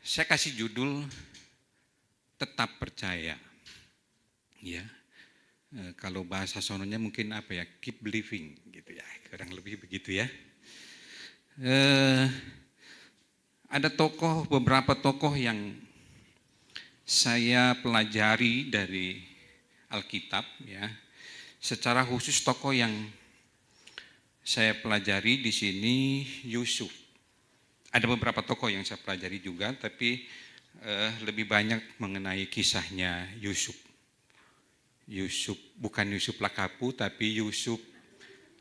Saya kasih judul tetap percaya. Ya, kalau bahasa sononya mungkin apa ya, keep believing gitu ya, kurang lebih begitu ya. Ada beberapa tokoh yang saya pelajari dari Alkitab ya. Secara khusus tokoh yang saya pelajari di sini Yusuf. Ada beberapa tokoh yang saya pelajari juga, tapi lebih banyak mengenai kisahnya Yusuf. Yusuf bukan Yusuf Lakapu, tapi Yusuf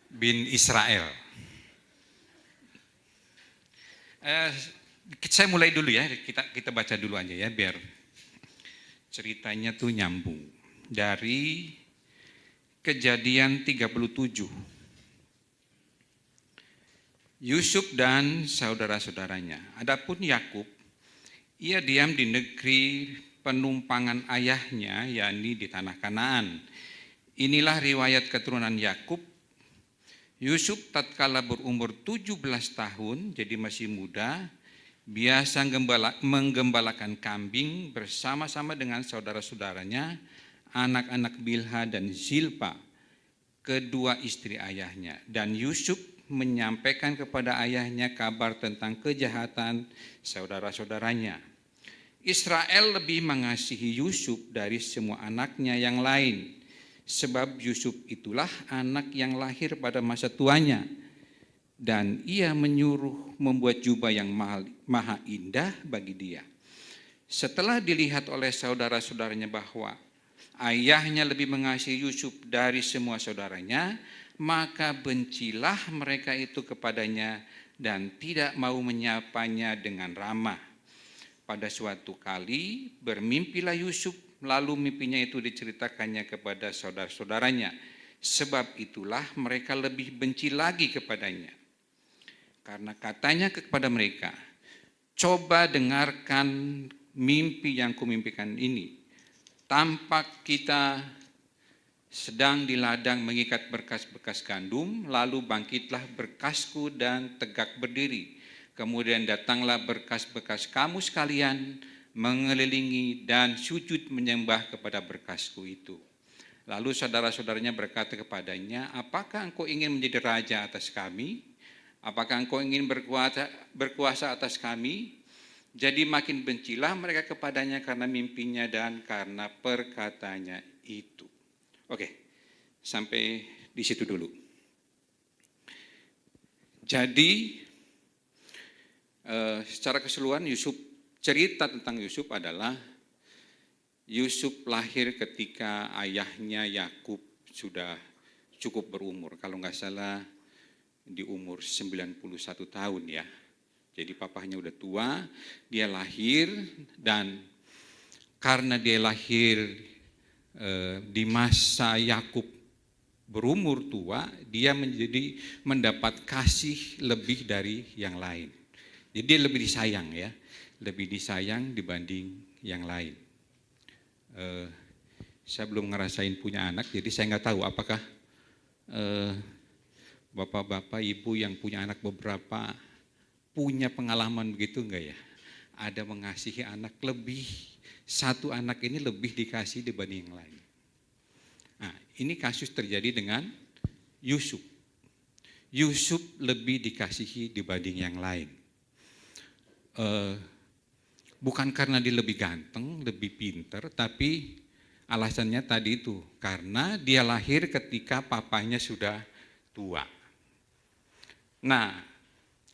bin Israel. Saya mulai dulu ya, kita baca dulu aja ya, biar ceritanya tuh nyambung. Dari Kejadian 37. Yusuf dan saudara-saudaranya. Adapun Yakub, ia diam di negeri penumpangan ayahnya, yakni di tanah Kanaan. Inilah riwayat keturunan Yakub. Yusuf tatkala berumur 17 tahun, jadi masih muda, biasa menggembalakan kambing bersama-sama dengan saudara-saudaranya, anak-anak Bilha dan Zilpa, kedua istri ayahnya. Dan Yusuf menyampaikan kepada ayahnya kabar tentang kejahatan saudara-saudaranya. Israel lebih mengasihi Yusuf dari semua anaknya yang lain, sebab Yusuf itulah anak yang lahir pada masa tuanya, dan ia menyuruh membuat jubah yang maha indah bagi dia. Setelah dilihat oleh saudara-saudaranya bahwa ayahnya lebih mengasihi Yusuf dari semua saudaranya, maka bencilah mereka itu kepadanya dan tidak mau menyapanya dengan ramah. Pada suatu kali bermimpilah Yusuf, lalu mimpinya itu diceritakannya kepada saudara-saudaranya. Sebab itulah mereka lebih benci lagi kepadanya. Karena katanya kepada mereka, coba dengarkan mimpi yang kumimpikan ini. Tampak kita sedang di ladang mengikat berkas-berkas gandum, lalu bangkitlah berkasku dan tegak berdiri. Kemudian datanglah berkas-berkas kamu sekalian mengelilingi dan sujud menyembah kepada berkasku itu. Lalu saudara-saudaranya berkata kepadanya, apakah engkau ingin menjadi raja atas kami? Apakah engkau ingin berkuasa atas kami? Jadi makin bencilah mereka kepadanya karena mimpinya dan karena perkataannya itu. Oke, sampai di situ dulu. Jadi secara keseluruhan cerita tentang Yusuf adalah Yusuf lahir ketika ayahnya Yakub sudah cukup berumur. Kalau nggak salah di umur 91 tahun ya. Jadi papahnya udah tua, dia lahir, dan karena dia lahir di masa Yakub berumur tua, dia mendapat kasih lebih dari yang lain. Jadi dia lebih disayang ya, lebih disayang dibanding yang lain. Saya belum ngerasain punya anak, jadi saya nggak tahu apakah bapak-bapak, ibu yang punya anak beberapa punya pengalaman begitu enggak ya? Ada mengasihi anak lebih, satu anak ini lebih dikasih dibanding yang lain. Nah, ini kasus terjadi dengan Yusuf. Yusuf lebih dikasihi dibanding yang lain. Bukan karena dia lebih ganteng, lebih pinter, tapi alasannya tadi itu, karena dia lahir ketika papanya sudah tua. Nah,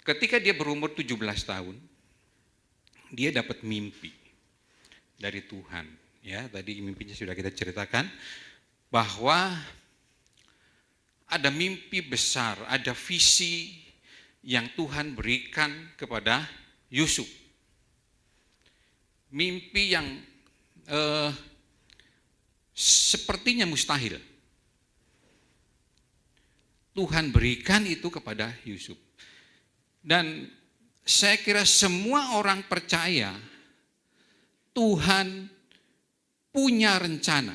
ketika dia berumur 17 tahun, dia dapat mimpi dari Tuhan. Ya, tadi mimpinya sudah kita ceritakan, bahwa ada mimpi besar, ada visi yang Tuhan berikan kepada Yusuf. Mimpi yang sepertinya mustahil. Tuhan berikan itu kepada Yusuf. Dan saya kira semua orang percaya Tuhan punya rencana.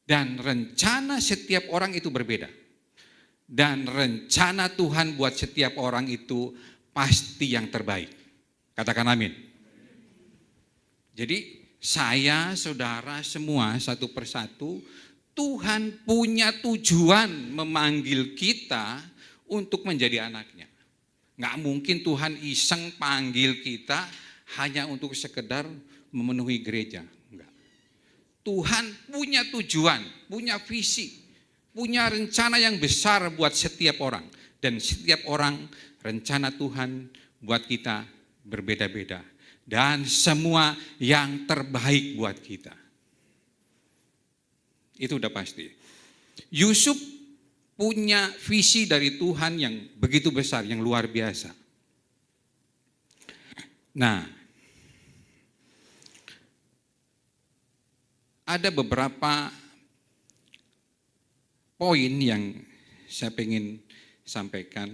Dan rencana setiap orang itu berbeda. Dan rencana Tuhan buat setiap orang itu pasti yang terbaik. Katakan amin. Jadi saya, saudara semua satu persatu, Tuhan punya tujuan memanggil kita untuk menjadi anaknya. Nggak mungkin Tuhan iseng panggil kita hanya untuk sekedar memenuhi gereja. Enggak. Tuhan punya tujuan, punya visi, punya rencana yang besar buat setiap orang. Dan setiap orang rencana Tuhan buat kita berbeda-beda. Dan semua yang terbaik buat kita. Itu udah pasti. Yusuf punya visi dari Tuhan yang begitu besar, yang luar biasa. Nah, ada beberapa poin yang saya ingin sampaikan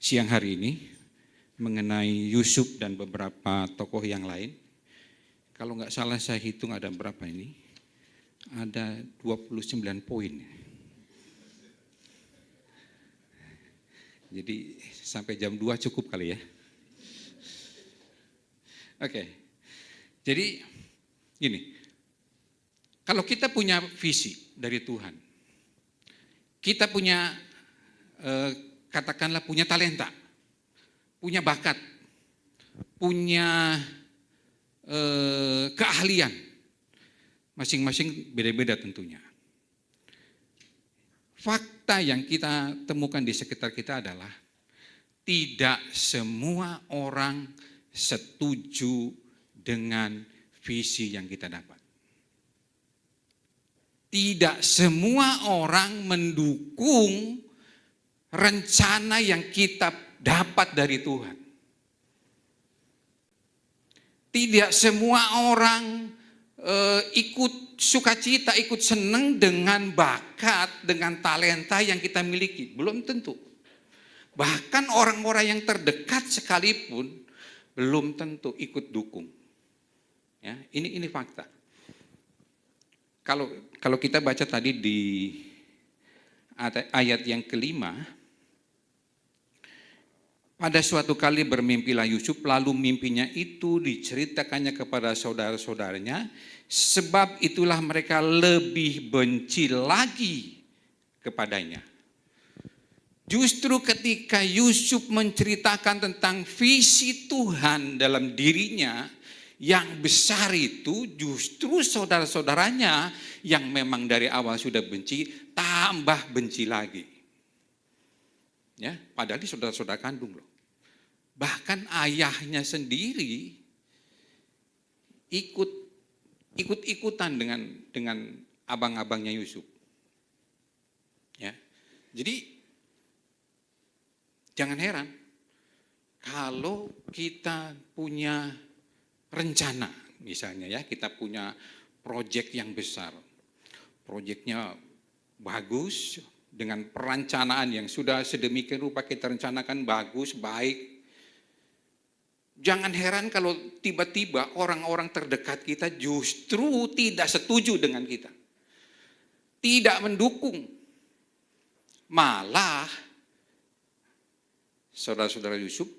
siang hari ini mengenai Yusuf dan beberapa tokoh yang lain. Kalau nggak salah saya hitung ada berapa ini? Ada 29 poin. Jadi sampai jam 2 cukup kali ya. Oke. Jadi gini, kalau kita punya visi dari Tuhan, kita punya katakanlah punya talenta, punya bakat, punya keahlian, masing-masing beda-beda tentunya. Fakta yang kita temukan di sekitar kita adalah tidak semua orang setuju dengan visi yang kita dapat. Tidak semua orang mendukung rencana yang kita dapat dari Tuhan. Tidak semua orang ikut sukacita, ikut senang dengan bakat, dengan talenta yang kita miliki. Belum tentu. Bahkan orang-orang yang terdekat sekalipun belum tentu ikut dukung. Ya, ini fakta. Kalau kita baca tadi di ayat yang kelima, pada suatu kali bermimpilah Yusuf, lalu mimpinya itu diceritakannya kepada saudara-saudaranya, sebab itulah mereka lebih benci lagi kepadanya. Justru ketika Yusuf menceritakan tentang visi Tuhan dalam dirinya yang besar itu, justru saudara-saudaranya yang memang dari awal sudah benci, tambah benci lagi. Ya, padahal ini saudara-saudara kandung loh. Bahkan ayahnya sendiri ikut-ikutan dengan abang-abangnya Yusuf. Ya. Jadi jangan heran kalau kita punya rencana, misalnya ya, kita punya proyek yang besar. Proyeknya bagus dengan perencanaan yang sudah sedemikian rupa kita rencanakan bagus, baik. Jangan heran kalau tiba-tiba orang-orang terdekat kita justru tidak setuju dengan kita. Tidak mendukung. Malah saudara-saudara Yusuf,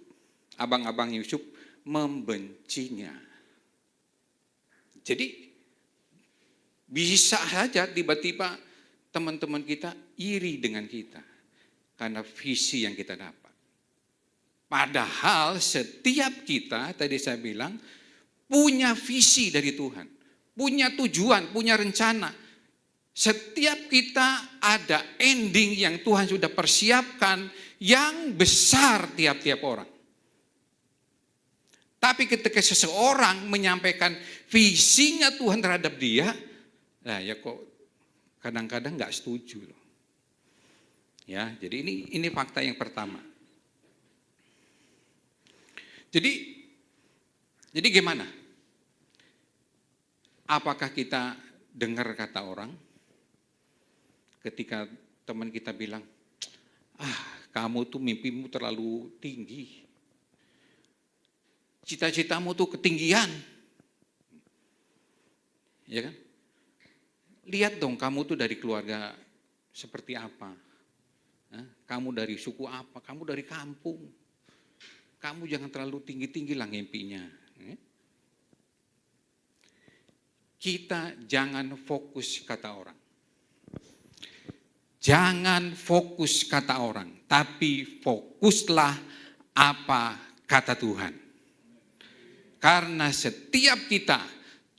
abang-abang Yusuf membencinya. Jadi bisa saja tiba-tiba teman-teman kita iri dengan kita karena visi yang kita dapat. Padahal setiap kita, tadi saya bilang, punya visi dari Tuhan. Punya tujuan, punya rencana. Setiap kita ada ending yang Tuhan sudah persiapkan yang besar tiap-tiap orang. Tapi ketika seseorang menyampaikan visinya Tuhan terhadap dia, nah ya kok kadang-kadang nggak setuju loh. Ya, jadi ini fakta yang pertama. Jadi gimana? Apakah kita dengar kata orang ketika teman kita bilang, kamu tuh mimpimu terlalu tinggi, cita-citamu tuh ketinggian, ya kan? Lihat dong kamu tuh dari keluarga seperti apa, kamu dari suku apa, kamu dari kampung. kamu jangan terlalu tinggi-tinggi lah ngimpinya. Kita jangan fokus kata orang. Jangan fokus kata orang, tapi fokuslah apa kata Tuhan. Karena setiap kita,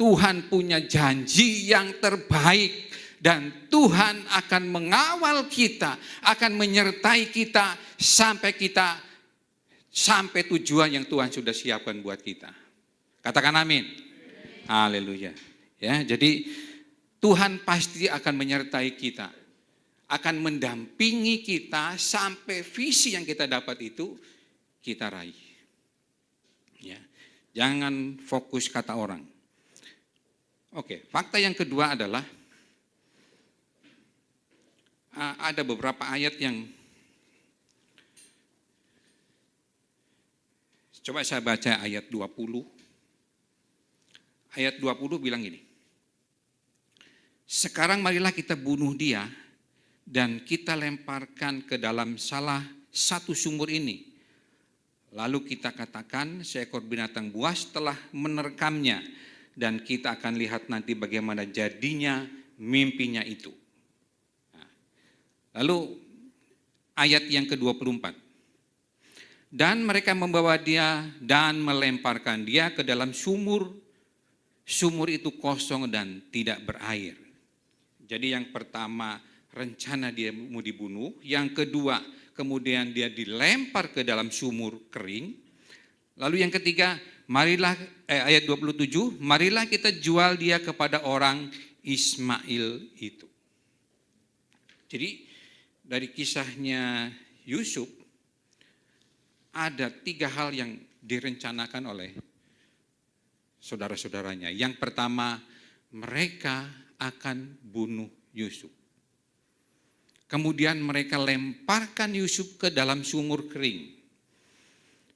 Tuhan punya janji yang terbaik dan Tuhan akan mengawal kita, akan menyertai kita sampai tujuan yang Tuhan sudah siapkan buat kita. Katakan amin. Haleluya. Ya, jadi Tuhan pasti akan menyertai kita, akan mendampingi kita sampai visi yang kita dapat itu kita raih. Ya, jangan fokus kata orang. Oke, fakta yang kedua adalah ada beberapa ayat yang coba saya baca ayat 20. Ayat 20 bilang gini. Sekarang marilah kita bunuh dia dan kita lemparkan ke dalam salah satu sumur ini. Lalu kita katakan seekor binatang buas telah menerkamnya dan kita akan lihat nanti bagaimana jadinya mimpinya itu. Lalu ayat yang ke-24. Dan mereka membawa dia dan melemparkan dia ke dalam sumur. Sumur itu kosong dan tidak berair. Jadi yang pertama rencana dia mau dibunuh, yang kedua kemudian dia dilempar ke dalam sumur kering. Lalu yang ketiga, ayat 27, marilah kita jual dia kepada orang Ismail itu. Jadi dari kisahnya Yusuf ada 3 hal yang direncanakan oleh saudara-saudaranya. Yang pertama, mereka akan bunuh Yusuf. Kemudian mereka lemparkan Yusuf ke dalam sumur kering.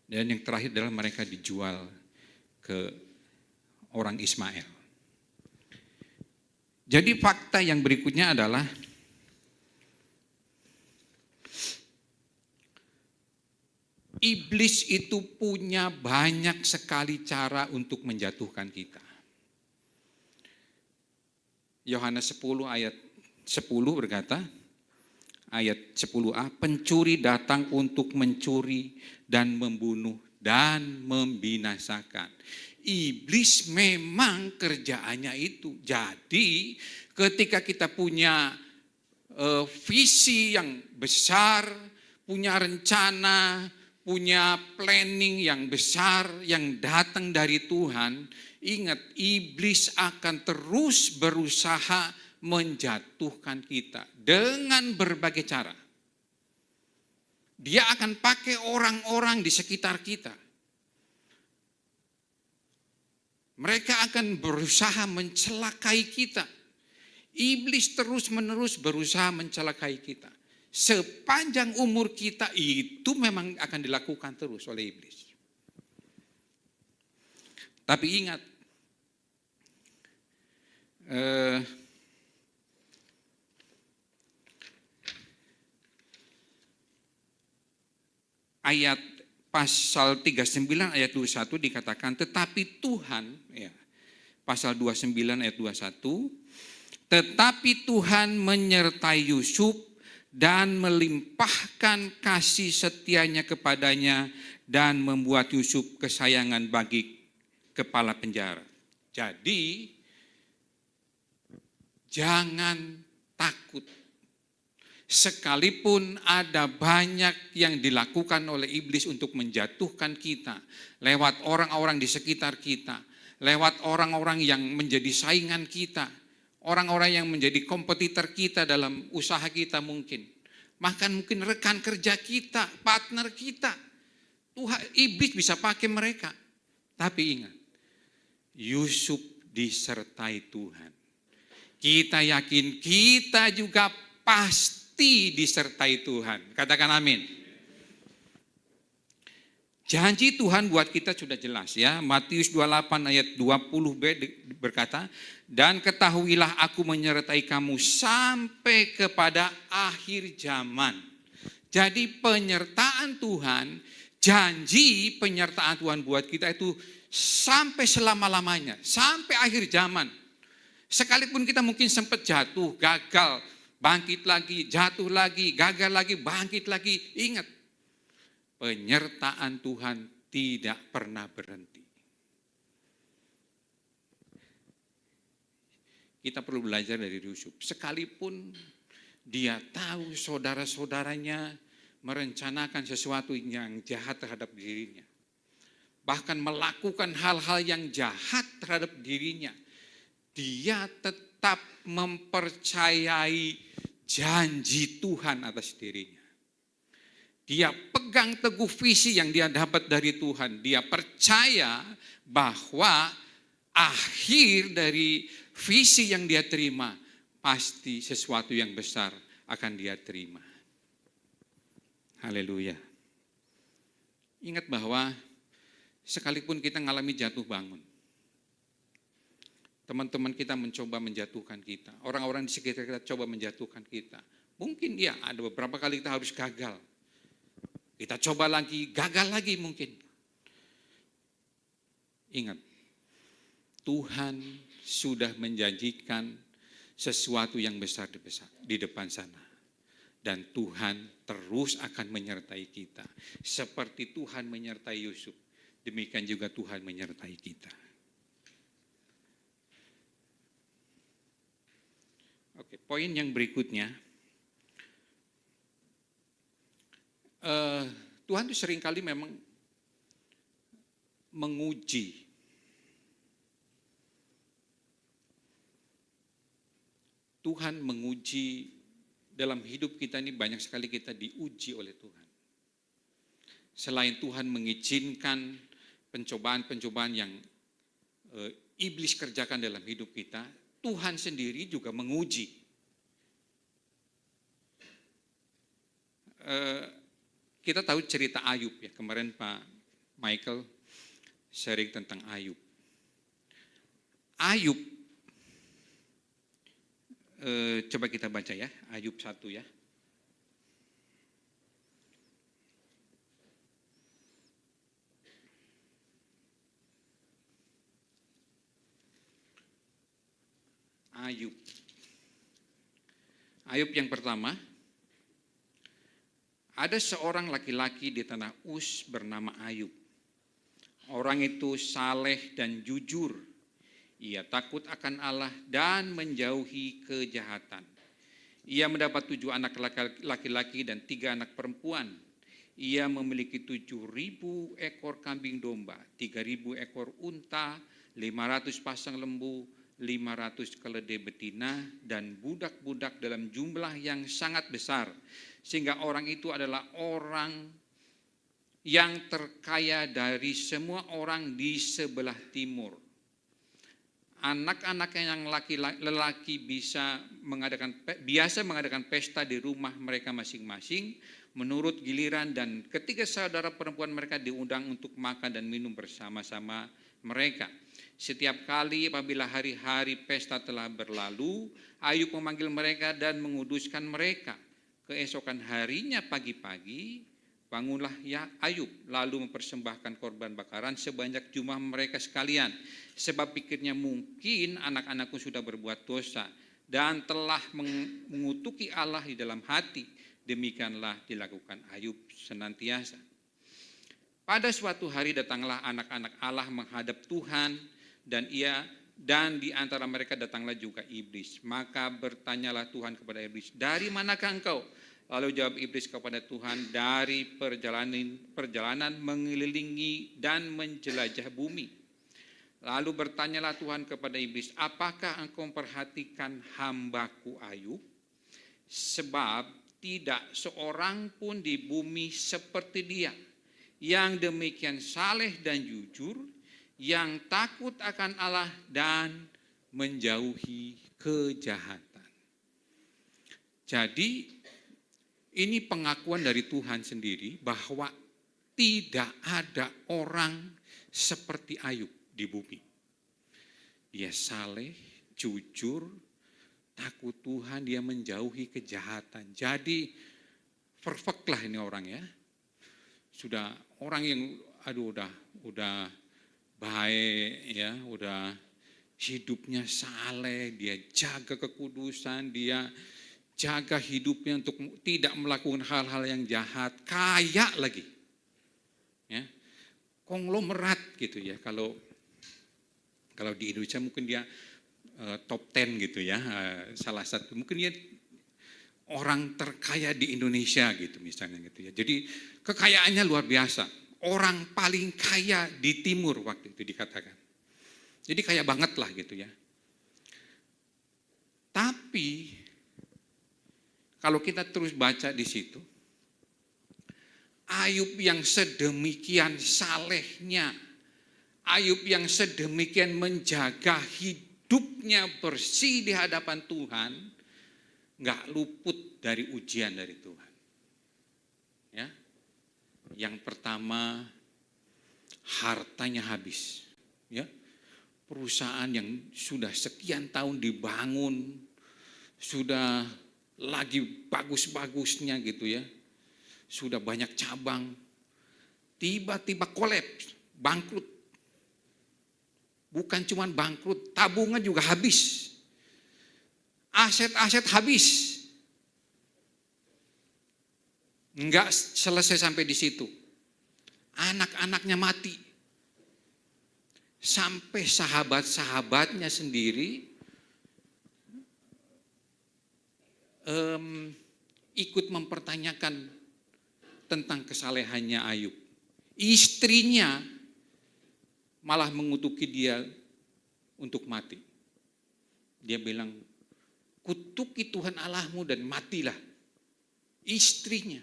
Dan yang terakhir adalah mereka dijual ke orang Ismail. Jadi fakta yang berikutnya adalah iblis itu punya banyak sekali cara untuk menjatuhkan kita. Yohanes 10 ayat 10 berkata, ayat 10a, pencuri datang untuk mencuri dan membunuh dan membinasakan. Iblis memang kerjaannya itu. Jadi ketika kita punya visi yang besar, punya rencana, punya planning yang besar yang datang dari Tuhan, ingat, iblis akan terus berusaha menjatuhkan kita dengan berbagai cara. Dia akan pakai orang-orang di sekitar kita. Mereka akan berusaha mencelakai kita. Iblis terus-menerus berusaha mencelakai kita. Sepanjang umur kita itu memang akan dilakukan terus oleh iblis. Tapi ingat, ayat pasal 39 ayat 21 dikatakan, tetapi Tuhan, ya, pasal 29 ayat 21, tetapi Tuhan menyertai Yusuf dan melimpahkan kasih setianya kepadanya dan membuat Yusuf kesayangan bagi kepala penjara. Jadi jangan takut. Sekalipun ada banyak yang dilakukan oleh iblis untuk menjatuhkan kita, lewat orang-orang di sekitar kita, lewat orang-orang yang menjadi saingan kita, orang-orang yang menjadi kompetitor kita dalam usaha kita mungkin, bahkan mungkin rekan kerja kita, partner kita, Tuhan, iblis bisa pakai mereka. Tapi ingat, Yusuf disertai Tuhan. Kita yakin kita juga pasti disertai Tuhan. Katakan amin. Janji Tuhan buat kita sudah jelas ya. Matius 28 ayat 20b berkata, dan ketahuilah aku menyertai kamu sampai kepada akhir zaman. Jadi penyertaan Tuhan Janji penyertaan Tuhan buat kita itu sampai selama-lamanya, sampai akhir zaman. Sekalipun kita mungkin sempat jatuh, gagal, bangkit lagi, jatuh lagi, gagal lagi, bangkit lagi. Ingat, penyertaan Tuhan tidak pernah berhenti. Kita perlu belajar dari Yusuf. Sekalipun dia tahu saudara-saudaranya merencanakan sesuatu yang jahat terhadap dirinya, bahkan melakukan hal-hal yang jahat terhadap dirinya, dia tetap mempercayai janji Tuhan atas dirinya. Dia pegang teguh visi yang dia dapat dari Tuhan. Dia percaya bahwa akhir dari visi yang dia terima pasti sesuatu yang besar akan dia terima. Haleluya. Ingat bahwa sekalipun kita mengalami jatuh bangun, teman-teman kita mencoba menjatuhkan kita, orang-orang di sekitar kita coba menjatuhkan kita. Mungkin ya ada beberapa kali kita harus gagal. Kita coba lagi, gagal lagi mungkin. Ingat, Tuhan sudah menjanjikan sesuatu yang besar di depan sana. Dan Tuhan terus akan menyertai kita. Seperti Tuhan menyertai Yusuf, demikian juga Tuhan menyertai kita. Oke, poin yang berikutnya. Tuhan itu seringkali memang menguji. Tuhan menguji dalam hidup kita ini, banyak sekali kita diuji oleh Tuhan. Selain Tuhan mengizinkan pencobaan-pencobaan yang iblis kerjakan dalam hidup kita, Tuhan sendiri juga menguji. Kita tahu cerita Ayub ya, kemarin Pak Michael sharing tentang Ayub. Ayub, coba kita baca ya, Ayub 1 ya. Ayub yang pertama, ada seorang laki-laki di tanah Uz bernama Ayub. Orang itu saleh dan jujur. Ia takut akan Allah dan menjauhi kejahatan. Ia mendapat 7 anak laki-laki dan 3 anak perempuan. Ia memiliki 7.000 ekor kambing domba, 3.000 ekor unta, 500 pasang lembu, 500 keledai betina, dan budak-budak dalam jumlah yang sangat besar. Sehingga orang itu adalah orang yang terkaya dari semua orang di sebelah timur. Anak-anak yang lelaki biasa mengadakan pesta di rumah mereka masing-masing menurut giliran, dan ketiga saudara perempuan mereka diundang untuk makan dan minum bersama-sama mereka. Setiap kali apabila hari-hari pesta telah berlalu, Ayub memanggil mereka dan menguduskan mereka. Keesokan harinya pagi-pagi, bangunlah ya Ayub, lalu mempersembahkan korban bakaran sebanyak jumlah mereka sekalian. Sebab pikirnya mungkin anak-anakku sudah berbuat dosa dan telah mengutuki Allah di dalam hati. Demikianlah dilakukan Ayub senantiasa. Pada suatu hari datanglah anak-anak Allah menghadap Tuhan, dan di antara mereka datanglah juga iblis. Maka bertanyalah Tuhan kepada iblis, dari manakah engkau? Lalu jawab iblis kepada Tuhan, dari perjalanan mengelilingi dan menjelajah bumi. Lalu bertanyalah Tuhan kepada iblis, apakah engkau memperhatikan hambaku Ayub? Sebab tidak seorang pun di bumi seperti dia, yang demikian saleh dan jujur, yang takut akan Allah dan menjauhi kejahatan. Jadi ini pengakuan dari Tuhan sendiri bahwa tidak ada orang seperti Ayub di bumi. Dia saleh, jujur, takut Tuhan, dia menjauhi kejahatan. Jadi perfect lah ini orang ya. Sudah orang yang udah baik ya, udah hidupnya saleh, dia jaga kekudusan, dia jaga hidupnya untuk tidak melakukan hal-hal yang jahat, kaya lagi. Ya. Konglomerat gitu ya. Kalau di Indonesia mungkin dia top 10 gitu ya. Salah satu mungkin dia orang terkaya di Indonesia gitu misalnya gitu ya. Jadi kekayaannya luar biasa. Orang paling kaya di timur waktu itu dikatakan. Jadi kaya banget lah gitu ya. Tapi kalau kita terus baca di situ, Ayub yang sedemikian salehnya, Ayub yang sedemikian menjaga hidupnya bersih di hadapan Tuhan, nggak luput dari ujian dari Tuhan. Ya, yang pertama hartanya habis. Ya, perusahaan yang sudah sekian tahun dibangun, sudah lagi bagus-bagusnya gitu ya, sudah banyak cabang, tiba-tiba kolaps, bangkrut. Bukan cuma bangkrut, tabungan juga habis, aset-aset habis. Enggak selesai sampai di situ, anak-anaknya mati, sampai sahabat-sahabatnya sendiri ikut mempertanyakan tentang kesalehannya Ayub. Istrinya malah mengutuki dia untuk mati. Dia bilang, kutuki Tuhan Allahmu dan matilah. Istrinya.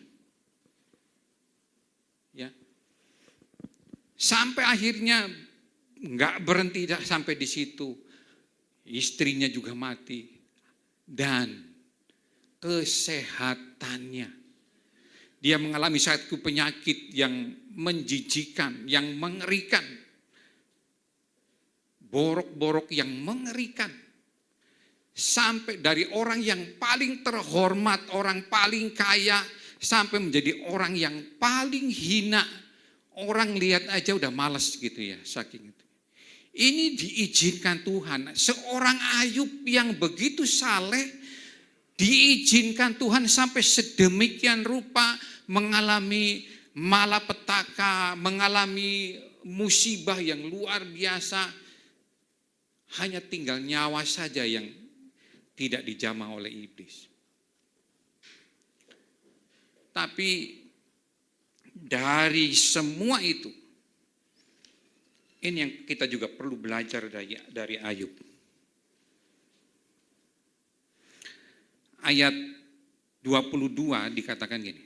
Ya. Sampai akhirnya enggak berhenti sampai di situ. Istrinya juga mati. Dan kesehatannya. Dia mengalami satu penyakit yang menjijikan, yang mengerikan. Borok-borok yang mengerikan. Sampai dari orang yang paling terhormat, orang paling kaya, sampai menjadi orang yang paling hina. Orang lihat aja udah malas gitu ya, saking itu. Ini diizinkan Tuhan. Seorang Ayub yang begitu saleh, diizinkan Tuhan sampai sedemikian rupa mengalami malapetaka, mengalami musibah yang luar biasa. Hanya tinggal nyawa saja yang tidak dijamah oleh iblis. Tapi dari semua itu, ini yang kita juga perlu belajar dari Ayub. Ayat 22 dikatakan gini.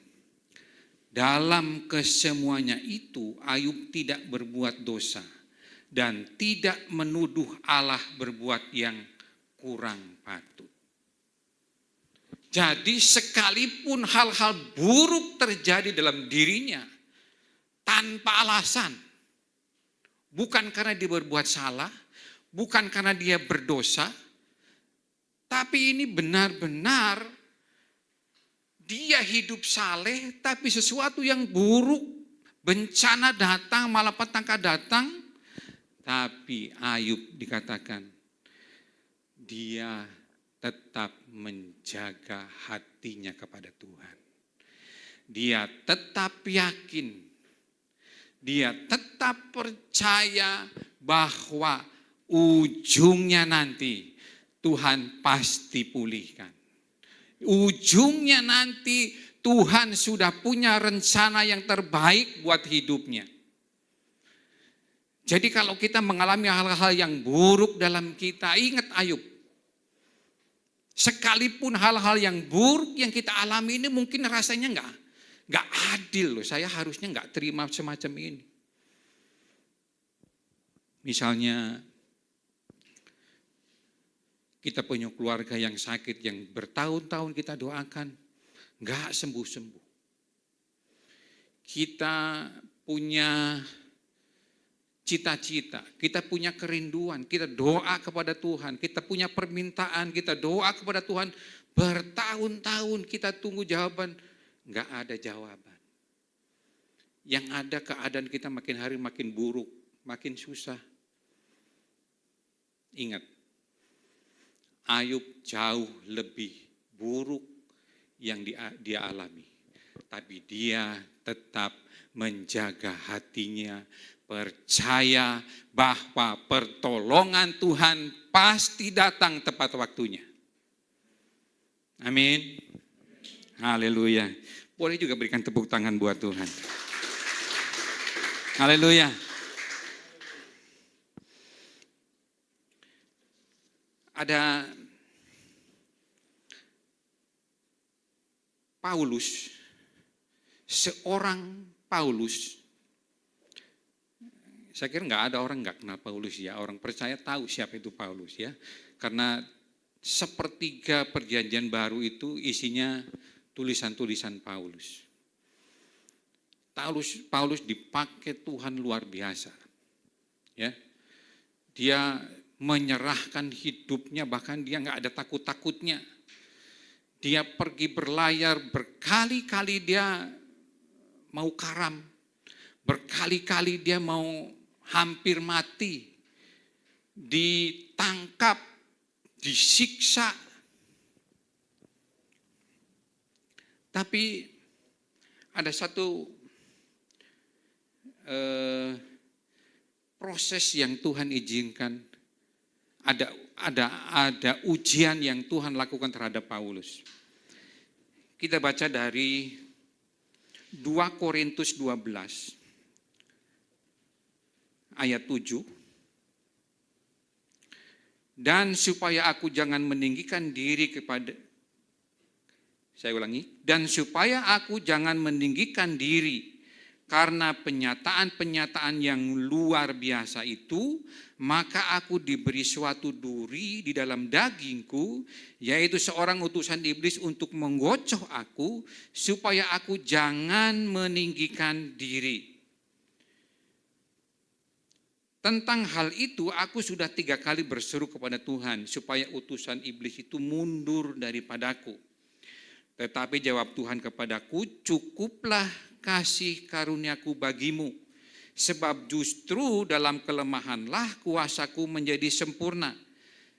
Dalam kesemuanya itu Ayub tidak berbuat dosa dan tidak menuduh Allah berbuat yang kurang patut. Jadi sekalipun hal-hal buruk terjadi dalam dirinya tanpa alasan, bukan karena dia berbuat salah, bukan karena dia berdosa, tapi ini benar-benar dia hidup saleh, tapi sesuatu yang buruk, bencana datang, malapetaka datang. Tapi Ayub dikatakan, dia tetap menjaga hatinya kepada Tuhan. Dia tetap yakin, dia tetap percaya bahwa ujungnya nanti Tuhan pasti pulihkan. Ujungnya nanti Tuhan sudah punya rencana yang terbaik buat hidupnya. Jadi kalau kita mengalami hal-hal yang buruk dalam kita, ingat Ayub. Sekalipun hal-hal yang buruk yang kita alami ini mungkin rasanya enggak adil loh. Saya harusnya enggak terima semacam ini. Misalnya kita punya keluarga yang sakit, yang bertahun-tahun kita doakan, enggak sembuh-sembuh. Kita punya cita-cita, kita punya kerinduan, kita doa kepada Tuhan, kita punya permintaan, kita doa kepada Tuhan, bertahun-tahun kita tunggu jawaban, enggak ada jawaban. Yang ada keadaan kita makin hari makin buruk, makin susah. Ingat, Ayub jauh lebih buruk yang dia alami. Tapi dia tetap menjaga hatinya, percaya bahwa pertolongan Tuhan pasti datang tepat waktunya. Amin. Haleluya. Boleh juga berikan tepuk tangan buat Tuhan. Haleluya. Ada Paulus, seorang Paulus. Saya kira nggak ada orang nggak kenal Paulus ya. Orang percaya tahu siapa itu Paulus ya. Karena sepertiga perjanjian baru itu isinya tulisan-tulisan Paulus. Paulus dipakai Tuhan luar biasa. Ya. Dia menyerahkan hidupnya, bahkan dia nggak ada takut-takutnya. Dia pergi berlayar, berkali-kali dia mau karam, berkali-kali dia mau hampir mati, ditangkap, disiksa. Tapi ada satu proses yang Tuhan izinkan. Ada ujian yang Tuhan lakukan terhadap Paulus. Kita baca dari 2 Korintus 12 ayat 7. Dan supaya aku jangan meninggikan diri kepada, saya ulangi, dan supaya aku jangan meninggikan diri karena penyataan-penyataan yang luar biasa itu, maka aku diberi suatu duri di dalam dagingku, yaitu seorang utusan iblis untuk menggocok aku, supaya aku jangan meninggikan diri. Tentang hal itu aku sudah 3 kali berseru kepada Tuhan, supaya utusan iblis itu mundur daripadaku. Tetapi jawab Tuhan kepadaku, cukuplah kasih karuniaku bagimu, sebab justru dalam kelemahanlah kuasaku menjadi sempurna.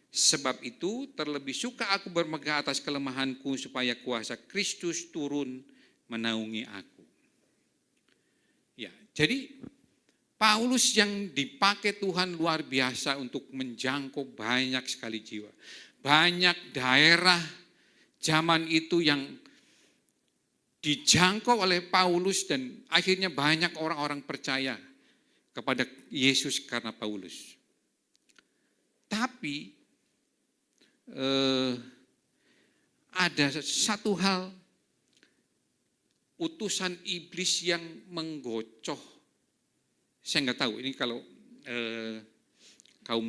Sebab itu terlebih suka aku bermegah atas kelemahanku, supaya kuasa Kristus turun menaungi aku. Ya, jadi Paulus yang dipakai Tuhan luar biasa untuk menjangkau banyak sekali jiwa. Banyak daerah zaman itu yang dijangkau oleh Paulus, dan akhirnya banyak orang-orang percaya kepada Yesus karena Paulus. Tapi ada satu hal, utusan iblis yang menggocok. Saya nggak tahu ini kalau kaum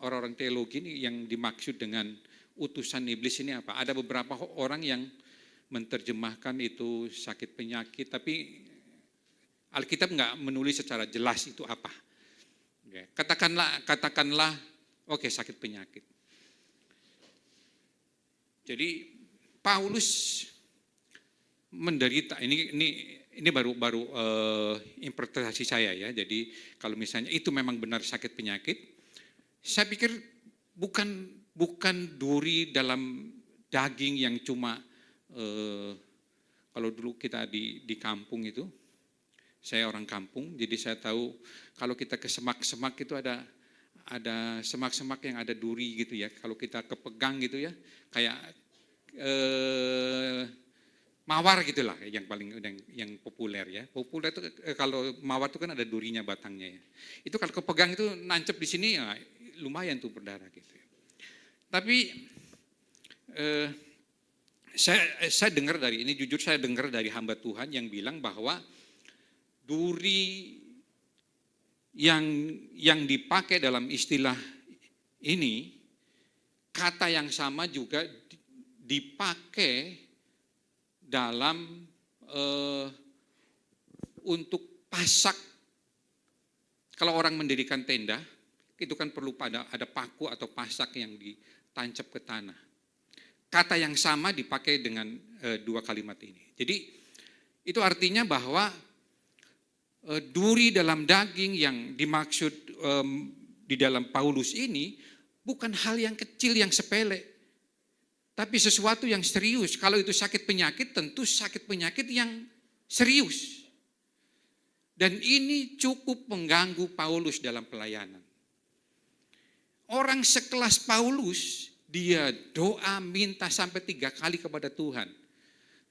orang-orang teologi ini yang dimaksud dengan utusan iblis ini apa? Ada beberapa orang yang menerjemahkan itu sakit penyakit, tapi Alkitab nggak menulis secara jelas itu apa. Katakanlah, oke, sakit penyakit. Jadi Paulus menderita, ini baru interpretasi saya ya. Jadi kalau misalnya itu memang benar sakit penyakit, saya pikir bukan duri dalam daging yang cuma kalau dulu kita di kampung itu, saya orang kampung, jadi saya tahu kalau kita ke semak-semak itu ada semak-semak yang ada duri gitu ya. Kalau kita kepegang gitu ya, kayak mawar gitulah yang paling yang populer ya. Populer itu kalau mawar itu kan ada durinya batangnya ya. Itu kalau kepegang itu nancep di sini ya, lumayan tuh berdarah gitu. Tapi saya dengar dari ini, jujur saya dengar dari hamba Tuhan yang bilang bahwa duri yang dipakai dalam istilah ini, kata yang sama juga dipakai dalam untuk pasak. Kalau orang mendirikan tenda, itu kan perlu ada paku atau pasak yang ditancap ke tanah. Kata yang sama dipakai dengan 2 kalimat ini. Jadi Itu artinya bahwa duri dalam daging yang dimaksud di dalam Paulus ini bukan hal yang kecil, yang sepele. Tapi sesuatu yang serius. Kalau itu sakit penyakit, tentu sakit penyakit yang serius. Dan ini cukup mengganggu Paulus dalam pelayanan. Orang sekelas Paulus, dia doa minta sampai 3 kali kepada Tuhan.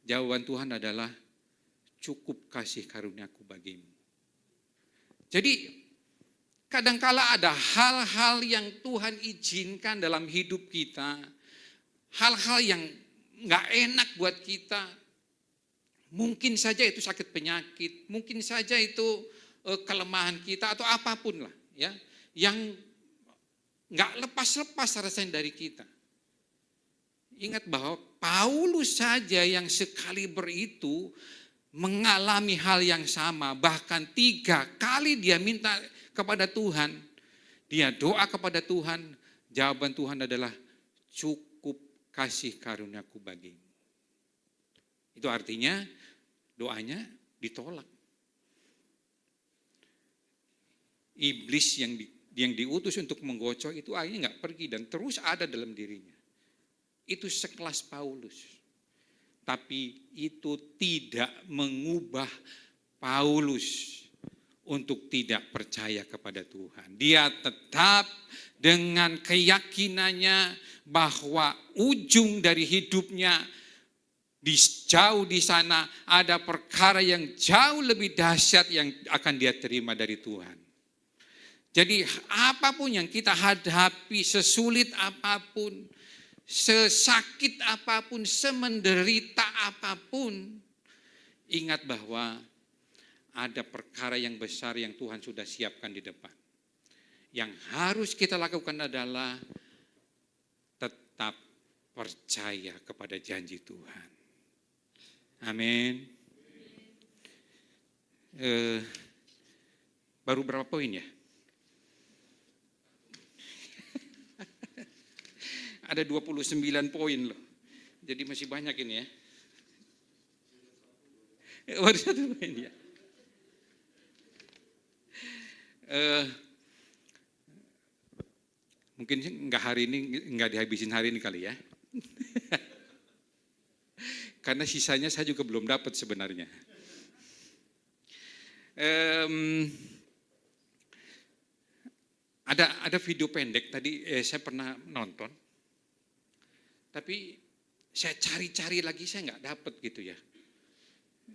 Jawaban Tuhan adalah, cukup kasih karuniaku bagimu. Jadi kadangkala ada hal-hal yang Tuhan izinkan dalam hidup kita, hal-hal yang gak enak buat kita. Mungkin saja itu sakit penyakit, mungkin saja itu kelemahan kita atau apapun lah, ya, yang gak lepas-lepas rasanya dari kita. Ingat bahwa Paulus saja yang sekaliber itu mengalami hal yang sama, bahkan 3 kali dia minta kepada Tuhan, dia doa kepada Tuhan, jawaban Tuhan adalah, cukup kasih karuniaku bagimu. Itu artinya doanya ditolak. Iblis yang diutus untuk menggocok itu akhirnya nggak pergi dan terus ada dalam dirinya. Itu sekelas Paulus. Tapi itu tidak mengubah Paulus untuk tidak percaya kepada Tuhan. Dia tetap dengan keyakinannya bahwa ujung dari hidupnya jauh di sana ada perkara yang jauh lebih dahsyat yang akan dia terima dari Tuhan. Jadi apapun yang kita hadapi, sesulit apapun, sesakit apapun, semenderita apapun, ingat bahwa ada perkara yang besar yang Tuhan sudah siapkan di depan. Yang harus kita lakukan adalah tetap percaya kepada janji Tuhan. Amin. Baru berapa poin ya? Ada 29 poin loh. Jadi masih banyak ini ya. Baru 1 poin ya. Mungkin enggak hari ini, enggak dihabisin hari ini kali ya. Karena sisanya saya juga belum dapat sebenarnya. Ada video pendek tadi saya pernah nonton. Tapi saya cari-cari lagi, saya nggak dapat gitu ya.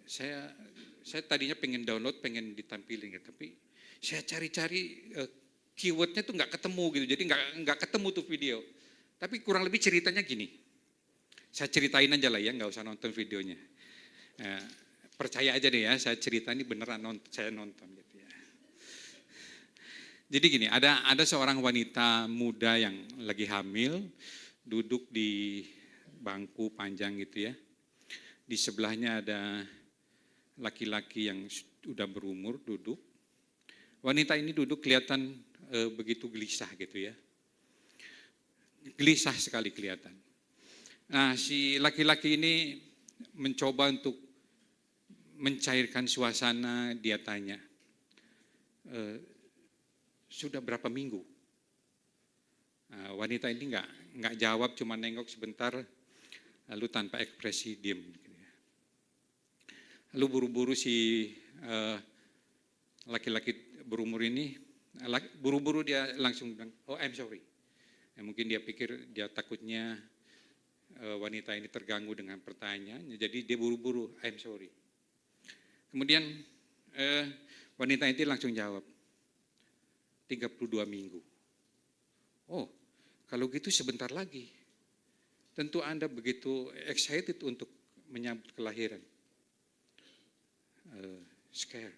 Saya tadinya pengen download, pengen ditampilin gitu, tapi saya cari-cari keywordnya tuh nggak ketemu gitu, jadi nggak ketemu tuh video. Tapi kurang lebih ceritanya gini, saya ceritain aja lah ya, nggak usah nonton videonya. Percaya aja deh ya, saya cerita ini beneran saya nonton gitu ya. Jadi gini, ada seorang wanita muda yang lagi hamil, duduk di bangku panjang gitu ya. Di sebelahnya ada laki-laki yang sudah berumur duduk. Wanita ini duduk kelihatan begitu gelisah gitu ya. Gelisah sekali kelihatan. Nah, si laki-laki ini mencoba untuk mencairkan suasana, dia tanya, sudah berapa minggu? Nah, wanita ini nggak jawab, cuma nengok sebentar, lalu tanpa ekspresi diam. Lalu buru-buru si laki-laki berumur ini, buru-buru dia langsung bilang, oh I'm sorry. Ya, mungkin dia pikir, dia takutnya wanita ini terganggu dengan pertanyaannya, jadi dia buru-buru, I'm sorry. Kemudian wanita ini langsung jawab, 32 minggu. Oh, kalau gitu sebentar lagi. Tentu Anda begitu excited untuk menyambut kelahiran. Scare,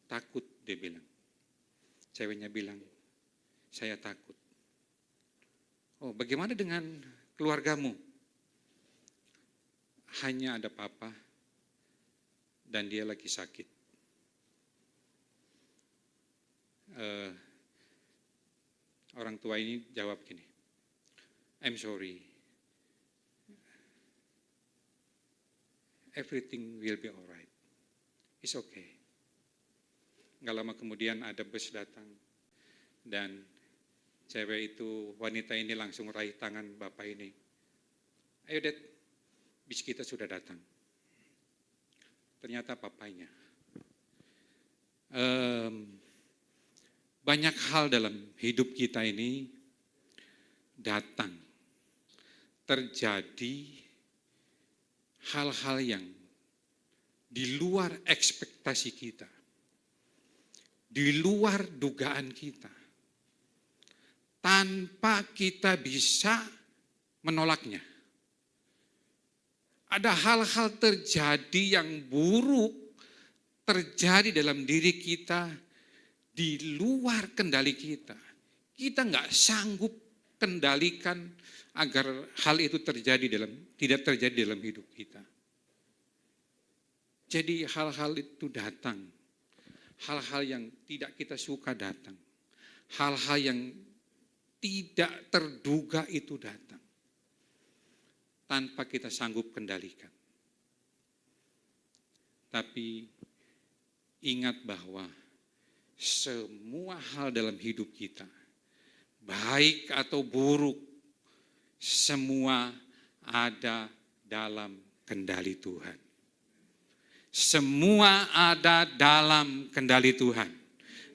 takut dia bilang. Ceweknya bilang, saya takut. Oh, bagaimana dengan keluargamu? Hanya ada papa dan dia lagi sakit. Orang tua ini jawab gini, I'm sorry, everything will be alright. it's okay. Nggak lama kemudian ada bus datang, dan cewek itu, wanita ini langsung raih tangan bapak ini. Ayo Dad, bis kita sudah datang. Ternyata papanya. Banyak hal dalam hidup kita ini datang, terjadi hal-hal yang di luar ekspektasi kita, di luar dugaan kita, tanpa kita bisa menolaknya. Ada hal-hal terjadi yang buruk terjadi dalam diri kita di luar kendali kita. Kita nggak sanggup kendalikan agar hal itu tidak terjadi dalam hidup kita. Jadi hal-hal itu datang, hal-hal yang tidak kita suka datang, hal-hal yang tidak terduga itu datang, tanpa kita sanggup kendalikan. Tapi ingat bahwa semua hal dalam hidup kita, baik atau buruk, semua ada dalam kendali Tuhan. Semua ada dalam kendali Tuhan.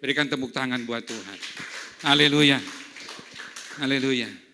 Berikan tepuk tangan buat Tuhan. Haleluya. Haleluya.